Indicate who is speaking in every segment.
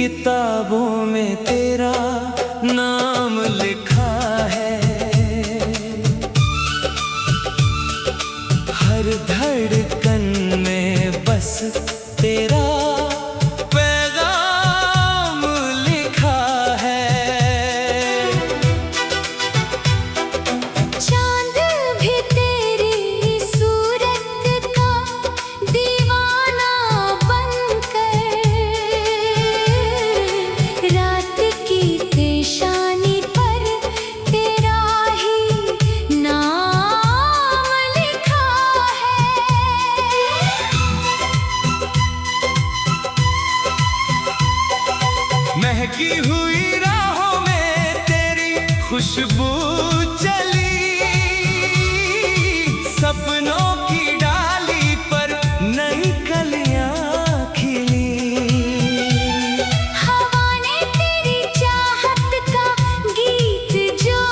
Speaker 1: किताबों में तेरा नाम लिखा है। हर धड़कन में बस तेरा पैगाम लिखा है।
Speaker 2: चांद भी तेरी सूरत का दीवाना बनकर रात की पेशानी पर तेरा ही नाम लिखा है।
Speaker 1: महकी हुई राहों में तेरी खुशबू चली, सपनों की डाली पर नई कलियां खिली।
Speaker 2: हवा ने तेरी चाहत का गीत जो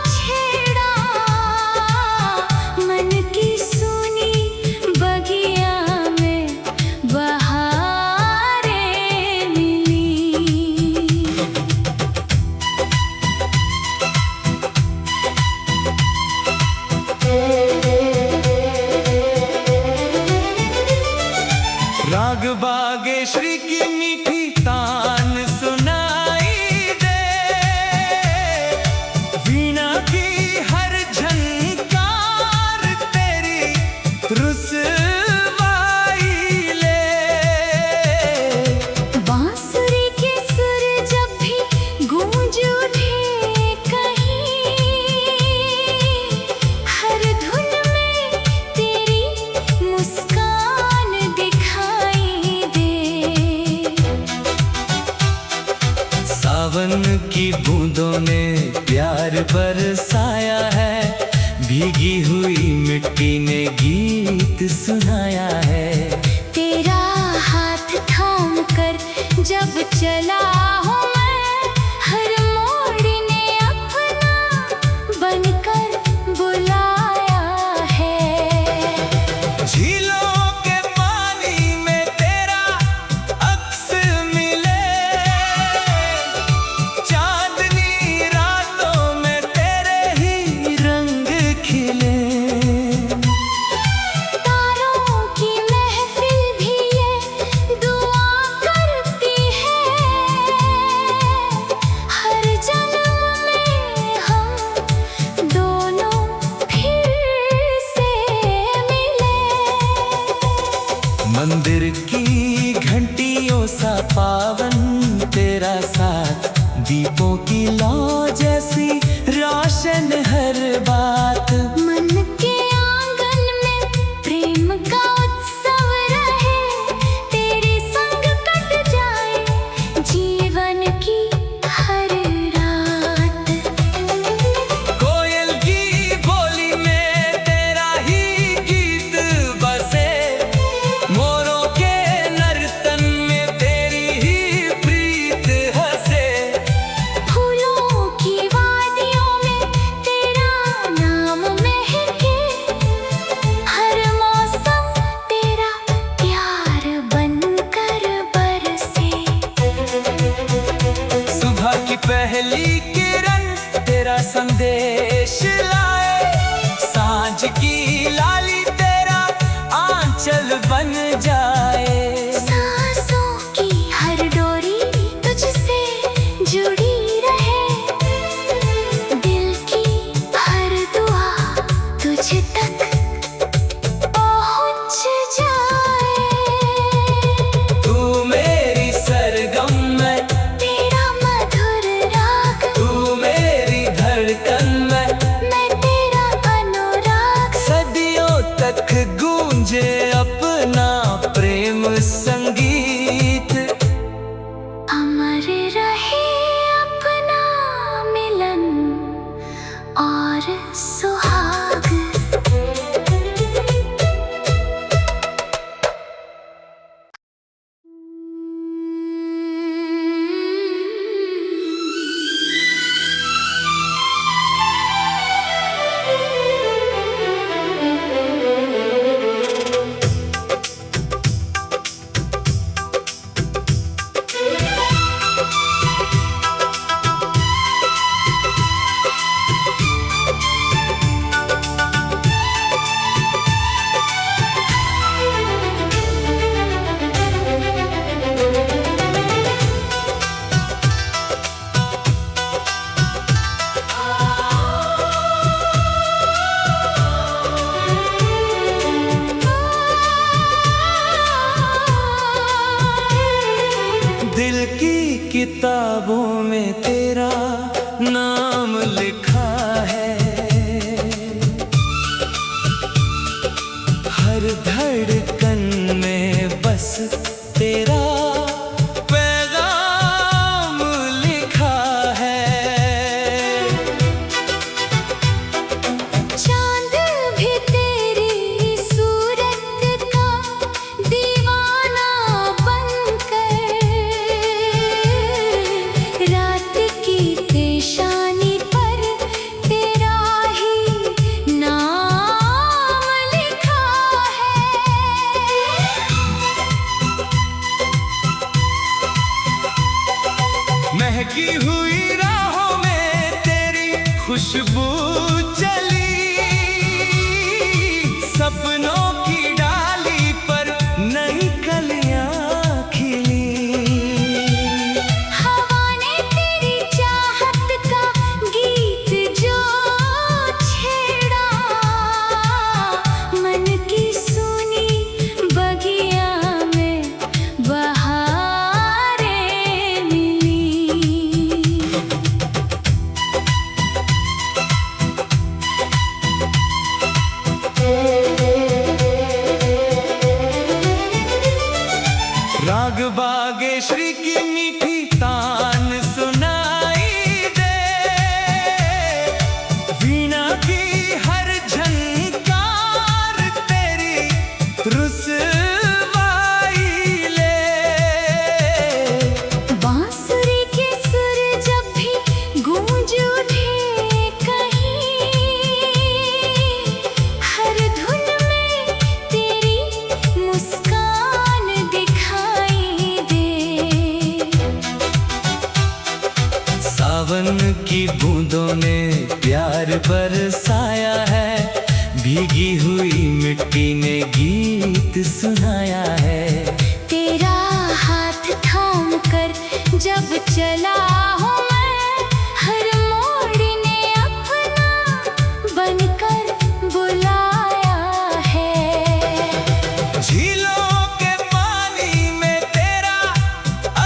Speaker 2: छेड़ा, मन की सुनी बगिया में बहारें मिली।
Speaker 1: राग बागेश्वरी की मीठी तान सुनाई दे, वीणा की हर झनकार तेरी रुसवाई ले।
Speaker 2: बांसुरी के सुर जब भी गूंज उठे कहीं, हर धुन में तेरी मुस्कान दिखाई दे।
Speaker 1: सावन की बूंदों ने प्यार बरसाया है, भीगी हुई मिट्टी ने गीत सुनाया है।
Speaker 2: तेरा हाथ थाम कर जब चला हूँ मैं, हर मोड़ ने अपना बनकर बुलाया है।
Speaker 1: झीलों के पानी में तेरा अक्स मिले, चांदनी रातों में तेरे ही रंग खिले।
Speaker 2: तारों की महफिल भी ये दुआ करती है, हर जन्म में हम दोनों फिर से मिले।
Speaker 1: मंदिर की घंटियों सा पावन तेरा साथ, दीपों की लौ जैसी रोशन हर बात।
Speaker 2: मन के आंगन में प्रेम का उत्सव रहे, तेरे संग कट जाए जीवन की हर रात।
Speaker 1: कोयल की बोली में तेरा ही गीत बसे, मोरों के नर्तन में तेरी ही प्रीत हंसे।
Speaker 2: फूलों की
Speaker 1: किताबों में तेरा नाम लिखा है। हर धड़कन में बस तेरा पैगाम लिखा है।
Speaker 2: चांद भी तेरी सूरत का दीवाना बनकर रात की पेशानी पर तेरा ही नाम लिखा है।
Speaker 1: महकी हुई राहों में तेरी खुशबू चली, सपनों की डाली पर नई कलियां खिली।
Speaker 2: हवा ने तेरी चाहत का गीत जो छेड़ा, मन की सुनी बगिया में बहारें मिली।
Speaker 1: राग बागेश्वरी की मीठी तान सुनाई दे, वीणा की हर झनकार तेरी रुसवाई ले।
Speaker 2: बांसुरी के सुर जब भी गूंज उठे कहीं, हर धुन में तेरी मुस्कान दिखाई दे।
Speaker 1: सावन की बूंदों ने प्यार बरसाया है, भीगी हुई मिट्टी ने गीत सुनाया है।
Speaker 2: तेरा हाथ थाम कर जब चला हूँ मैं, हर मोड़ ने अपना बनकर बुलाया है।
Speaker 1: झीलों के पानी में तेरा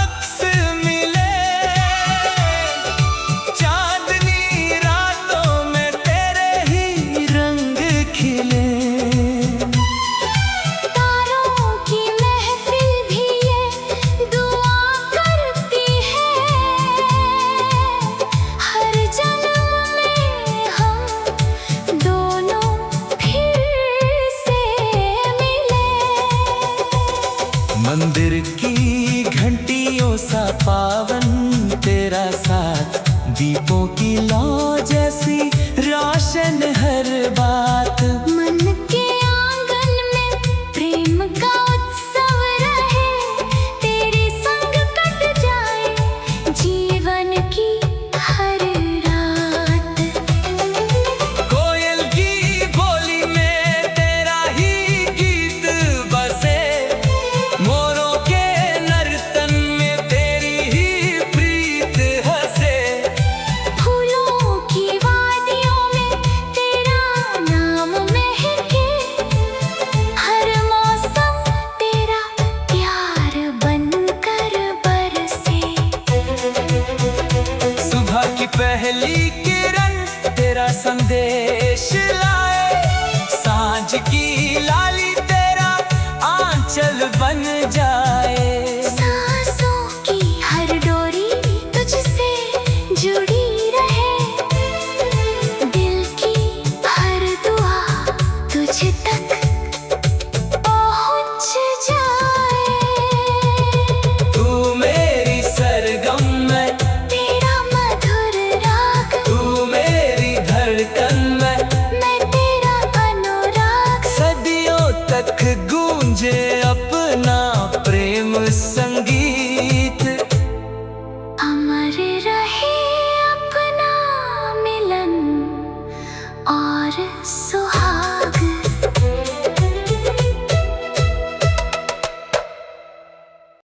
Speaker 1: अक्स मिले, चांदनी रातों में तेरे ही रंग खिले।
Speaker 2: तारों की महफिल भी ये दुआ करती है, हर जन्म में हम दोनों फिर से मिले।
Speaker 1: मंदिर की घंटियों सा पावन तेरा साथ, दीपों की लौ जैसी रोशन हर बात।
Speaker 2: मन के आंगन में प्रेम का उत्सव रहे, तेरे संग कट जाए जीवन की हर रात।
Speaker 1: कोयल की बोली में तेरा ही गीत बसे, मोरों के नर्तन में तेरी ही प्रीत हंसे।
Speaker 2: फूलों की वादियों में तेरा नाम महके, हर मौसम तेरा प्यार बनकर बरसे।
Speaker 1: सुबह की पहली किरण तेरा संदेश लाए, सांझ की लाली तेरा आंचल बन जाए।